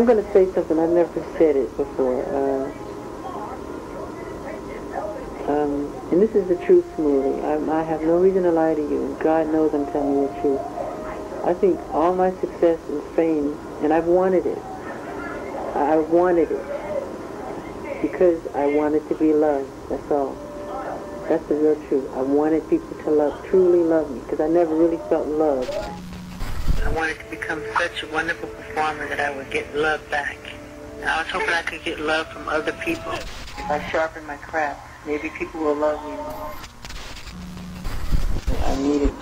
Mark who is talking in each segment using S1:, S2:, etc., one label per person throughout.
S1: I'm going to say something. I've never said it before. And this is the truth, Smoothie. I have no reason to lie to you, and God knows I'm telling you the truth. I think all my success and fame, and I've wanted it. I wanted it because I wanted to be loved. That's all. That's the real truth. I wanted people to truly love me, because I never really felt loved. I wanted to become such a wonderful performer that I would get love back. And I was hoping I could get love from other people. If I sharpen my craft, maybe people will love me more. I needed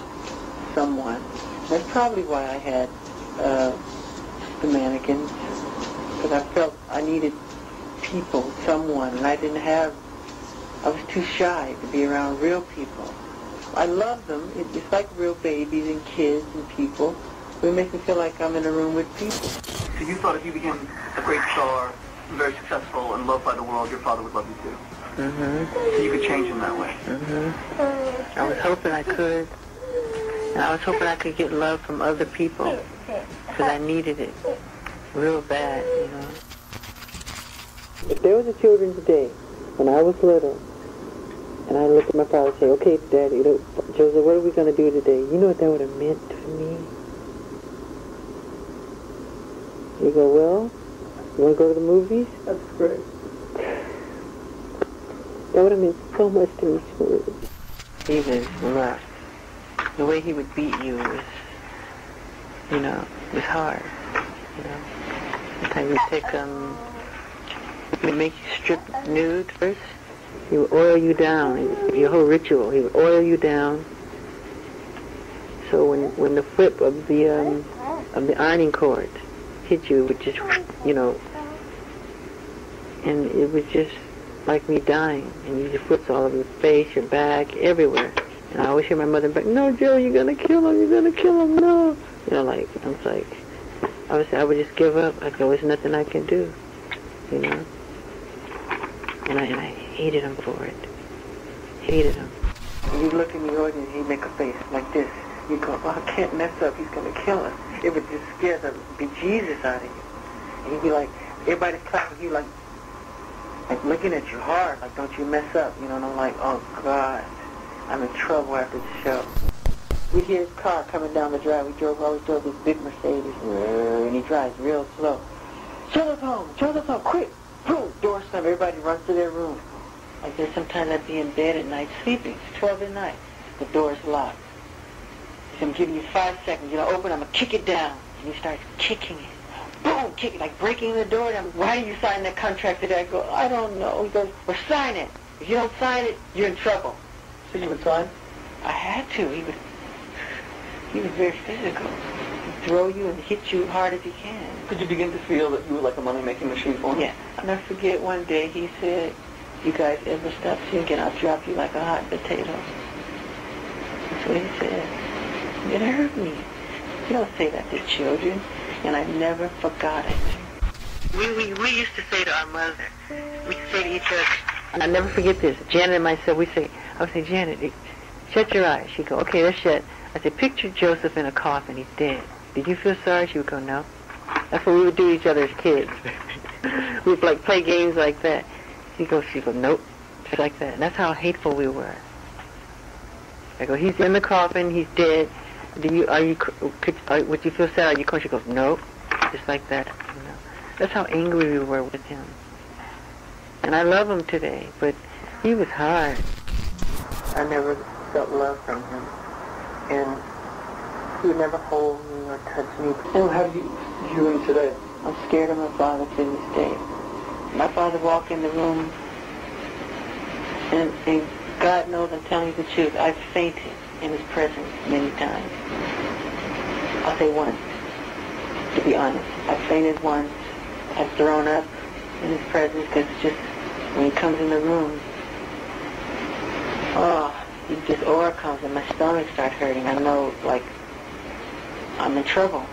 S1: someone. That's probably why I had the mannequins, because I felt I needed people, someone, and I was too shy to be around real people. I love them. It's like real babies and kids and people. But it makes me feel like I'm in a room with people.
S2: So you thought if you became a great star, very successful, and loved by the world, your father would love you too?
S1: Mm-hmm.
S2: So you could change him that way?
S1: Mm-hmm. I was hoping I could. And I was hoping I could get love from other people, because I needed it real bad, you know. If there was a Children's Day when I was little, and I looked at my father and say, okay, Daddy, Joseph, what are we going to do today? You know what that would have meant to me? You go, well, you want to go to the movies?
S2: That's great.
S1: That would have meant so much to me, Smooth. He was rough. The way he would beat you was, was hard, Sometimes he'd make you strip nude first. He would oil you down, your whole ritual. He would oil you down. So when the whip of the ironing cord hit you, it would just, and it was just like me dying. And you just whips all over your face, your back, everywhere. And I always hear my mother back, no, Joe, you're going to kill him, no. I was like, I would just give up. I'd go, there's nothing I can do, And I hated him for it. Hated him. And you'd look in the audience, he'd make a face like this. You'd go, oh, I can't mess up, he's going to kill us. It would just scare the bejesus out of you. And he'd be like, everybody's clapping, he'd like looking at you hard, like, don't you mess up, And I'm like, oh, God, I'm in trouble after the show. We'd hear his car coming down the drive. We always drove this big Mercedes, and he drives real slow. Joseph's home, quick! Boom, door slam, everybody runs to their room. Like there's sometimes I'd be in bed at night sleeping. It's 12 at night. The door's locked. So I'm giving you 5 seconds. Open, I'm going to kick it down. And he starts kicking it. Boom, kick it, like breaking the door down. Why do you sign that contract today? I go, I don't know. He goes, well, sign it. If you don't sign it, you're in trouble.
S2: So you would sign?
S1: I had to. He was very physical. He'd throw you and hit you hard as he can.
S2: Did you begin to feel that you were like a money-making machine for him?
S1: Yeah. I'll never forget one day he said, you guys ever stop singing, I'll drop you like a hot potato. That's what he said. It hurt me. You don't say that to children. And I never forgot it. We used to say to our mother, we say to each other, and I'll never forget this. Janet and myself, I would say, Janet, shut your eyes. She'd go, okay, they're shut. I said, picture Joseph in a coffin, he's dead. Did you feel sorry? She would go, no. That's what we would do to each other as kids. We would play games like that. She'd go, nope, just like that. And that's how hateful we were. I go, he's in the coffin, he's dead. Would you feel sad? Are you crying? She goes, nope, just like that. That's how angry we were with him. And I love him today, but he was hard. I never felt love from him. And he would never hold me or touch me.
S2: And how do you view him today?
S1: I'm scared of my father to this day. My father walked in the room, and God knows I'm telling you the truth, I've fainted in his presence many times. I'll say once, to be honest. I've fainted once. I've thrown up in his presence, because just when he comes in the room, he just aura comes and my stomach starts hurting. I know, like, I'm in trouble.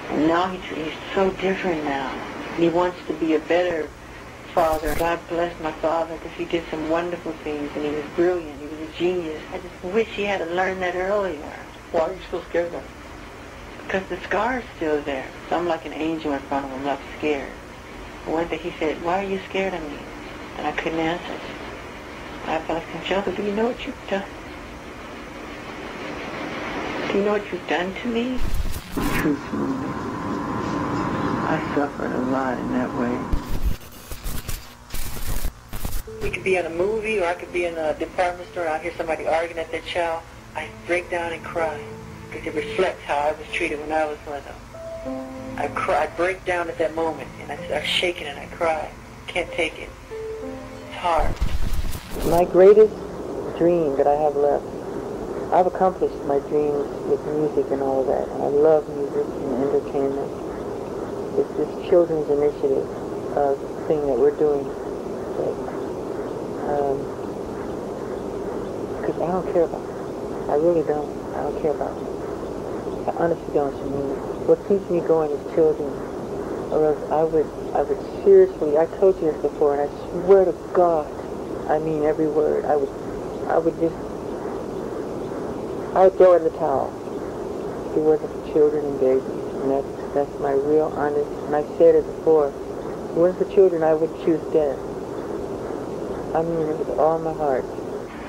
S1: And now he's so different now. He wants to be a better father. God bless my father, because he did some wonderful things, and he was brilliant. He was a genius. I just wish he had learned that earlier.
S2: Why are you still scared of him?
S1: Because the scar's still there. So I'm like an angel in front of him, not scared. One day he said, why are you scared of me? And I couldn't answer. I felt like, Joseph, do you know what you've done? Do you know what you've done to me? Truthfully, I suffered a lot in that way. We could be in a movie, or I could be in a department store and I hear somebody arguing at their child. I break down and cry because it reflects how I was treated when I was little. I cry, I break down at that moment, and I start shaking and I cry. Can't take it. It's hard. My greatest dream that I have left, I've accomplished my dreams with music and all of that, and I love music and entertainment. It's this children's initiative thing that we're doing. Because I don't care about it. I really don't. I don't care about it. I honestly don't. I mean, what keeps me going is children. Or else I would seriously, I told you this before, and I swear to God, I mean every word, I would throw in the towel if it wasn't for children and babies. And that's my real honest, and I've said it before, if it wasn't for children, I would choose death. I mean it with all my heart.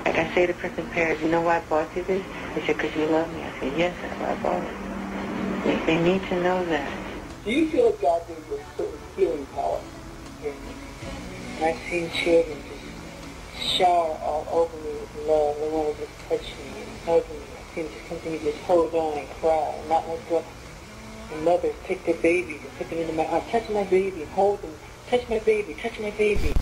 S1: Like I say to Prince Paris, you know why I bought you this? They said, because you love me. I said, yes, that's why I bought it. They need to know that.
S2: Do you feel that God gave you a certain healing power?
S1: And I've seen children just shower all over me with love. They want to just touch me and hug me. I've seen them just come to me, just hold on and cry and not let go. And mothers take their babies and put them into my arms, touch my baby and hold them, touch my baby, touch my baby.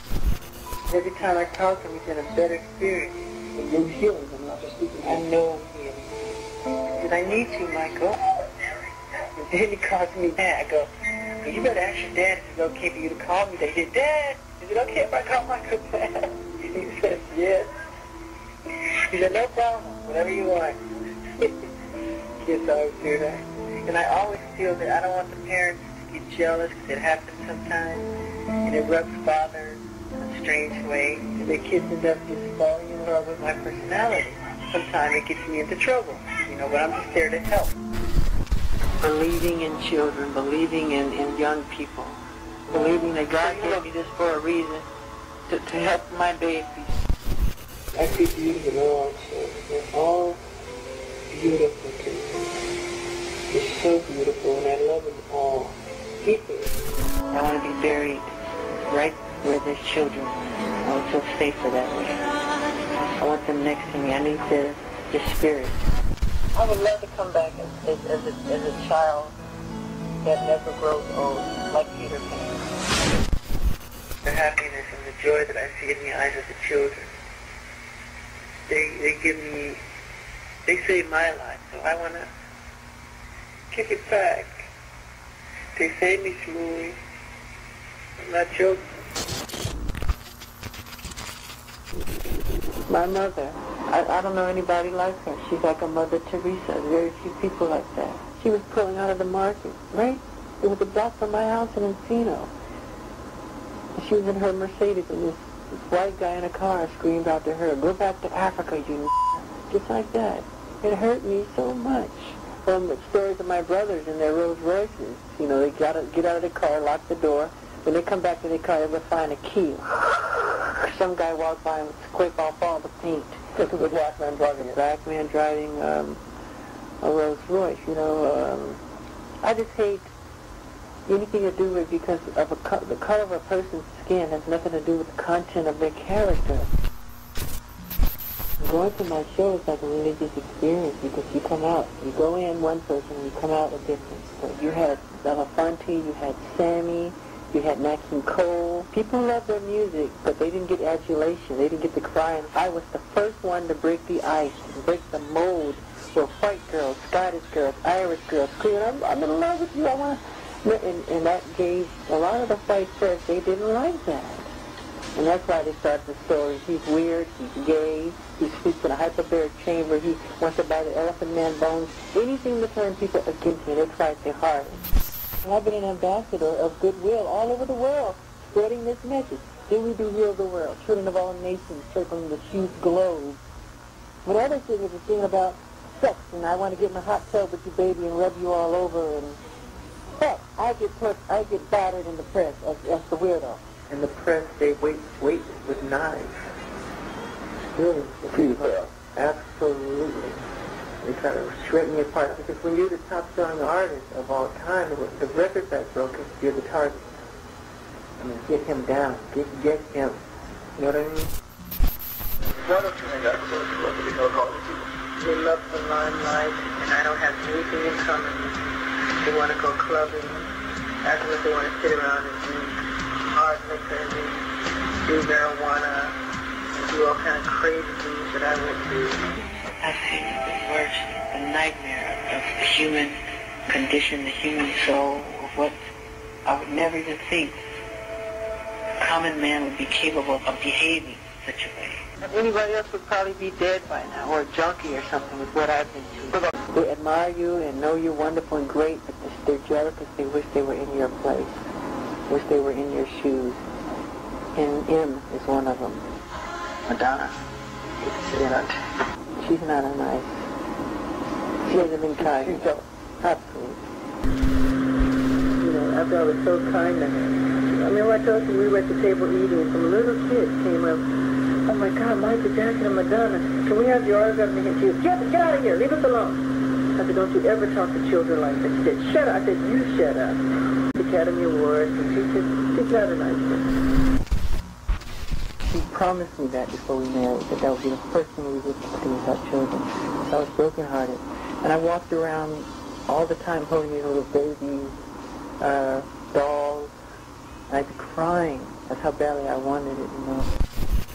S1: Every time I talk to him, he's in a better spirit.
S2: And you're healing them, not just speaking.
S1: I know I'm healing. Did I need to, Michael? And then he calls me Dad. I go, well, you better ask your dad if it's okay for you to call me Dad. He said, Dad, is it okay if I call Michael Dad? He said, yes. He said, no problem, whatever you want. Kids always do that. And I always feel that I don't want the parents to get jealous, because it happens sometimes, and it rubs fathers in a strange way. And the kids end up just falling in love with my personality. Sometimes it gets me into trouble, but I'm just there to help. Believing in children, believing in young people, believing that God gave me this for a reason, to help my babies.
S2: I see beautiful all children. They're all beautiful to me. They're so beautiful, and I love them all. Deeply.
S1: I want to be buried right where there's children. I want to feel safer that way. I want them next to me. I need the spirit. I would love to come back as a child that never grows old, like Peter Pan. The happiness and the joy that I see in the eyes of the children, they save my life, so I want to kick it back. They saved me, Smoothie. I'm not joking. My mother, I don't know anybody like her. She's like a Mother Teresa. Very few people like that. She was pulling out of the market, right? It was a block from my house in Encino. She was in her Mercedes, and this white guy in a car screamed out to her, "Go back to Africa, you just like that. It hurt me so much. From the stories of my brothers in their Rolls Royces, they get out of the car, lock the door. When they come back to their car, they would find a key. Some guy walked by and would scrape off all the paint.
S2: This was a black man driving it.
S1: Black man driving a Rolls Royce. I just hate anything to do with, because of the color of a person's skin has nothing to do with the content of their character. Going to my show is like a religious experience, because you come out, you go in one person and you come out a different. So you had Belafonte, you had Sammy, you had Nat King Cole. People love their music, but they didn't get adulation. They didn't get the crying. I was the first one to break the ice, to break the mold for white girls, Scottish girls, Irish girls. I'm in love with you. I want to. And that gave a lot of the white press, they didn't like that. And that's why they started the story. He's weird, he's gay, he sleeps in a hyperbaric chamber, he wants to buy the Elephant Man bones. Anything to turn people against me, they tried their hardest. And I've been an ambassador of goodwill all over the world, spreading this message. Then we do heal the world, children of all nations circling the huge globe. What other thing is the thing about sex, and I want to get in a hot tub with you, baby, and rub you all over, and heck, I get battered in the press as the weirdo.
S2: In the press, they wait with knives. Really? Absolutely. They try to shred me apart, because when you're the top-selling artist of all time, the record that's broken, you're the target. I mean, get him down. Get him. You know what I mean?
S3: Why don't you hang out with those people because all the people?
S2: They love the limelight, and I don't have anything in common. They want to go clubbing. Afterwards, they want to sit around and drink hard liquor and do marijuana and do all kind of crazy things that I went through. I think the worst, the nightmare of the human condition, the human soul, of what I would never even think a common man would be capable of behaving such a way. Anybody else would probably be dead by now, or a junkie or something with what I've been through. They admire you and know you're wonderful and great, but they're jealous because they wish they were in your place, wish they were in your shoes. And M is one of them.
S3: Madonna.
S2: She's not a nice. She hasn't been kind. She's so absolutely. You know, after I was so kind to her. I mean, I told you we were at the table eating, and some little kid came up. Oh my God, Michael Jackson and Madonna. Can we have your autograph? And she said, get out of here, leave us alone. I said, don't you ever talk to children like that. She said, shut up. I said, you shut up. The Academy Awards, and she said, she's not a nice person. She promised me that before we married, that would be the first thing we would do with our children. So I was brokenhearted. And I walked around all the time holding these little babies, dolls, and I'd be crying. That's how badly I wanted it, you know.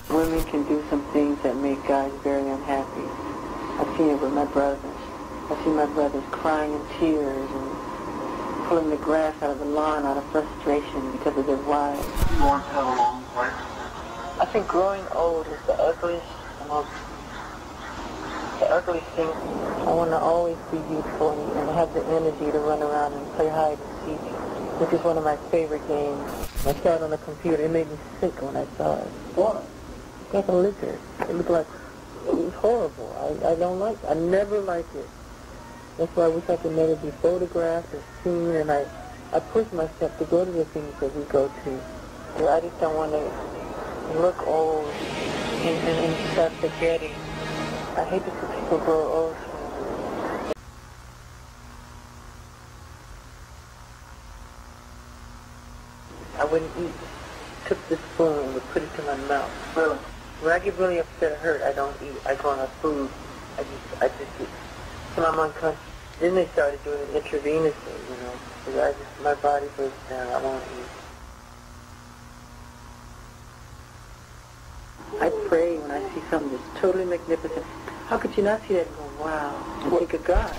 S2: Women can do some things that make guys very unhappy. I've seen it with my brothers. I've seen my brothers crying in tears and pulling the grass out of the lawn out of frustration because of their wives.
S3: You want to have a long life?
S2: I think growing old is the ugliest, the ugliest thing. I want to always be youthful and have the energy to run around and play hide and seek, which is one of my favorite games. I saw it on the computer. It made me sick when I saw it.
S3: What?
S2: Like a lizard. It looked like, it was horrible. I don't like it. I never like it. That's why I wish I could never be photographed or seen, and I push myself to go to the things that we go to. I just don't want to look old and start forgetting. I hate to see people grow old. I wouldn't eat. Took the spoon and would put it to my mouth.
S3: Really?
S2: When I get really upset or hurt, I don't eat. I go on a food. I just eat. Till I'm unconscious. Then they started doing it intravenously, you know. Because my body breaks down. I won't eat. I pray when I see something that's totally magnificent. How could you not see that and go, wow, and think of God?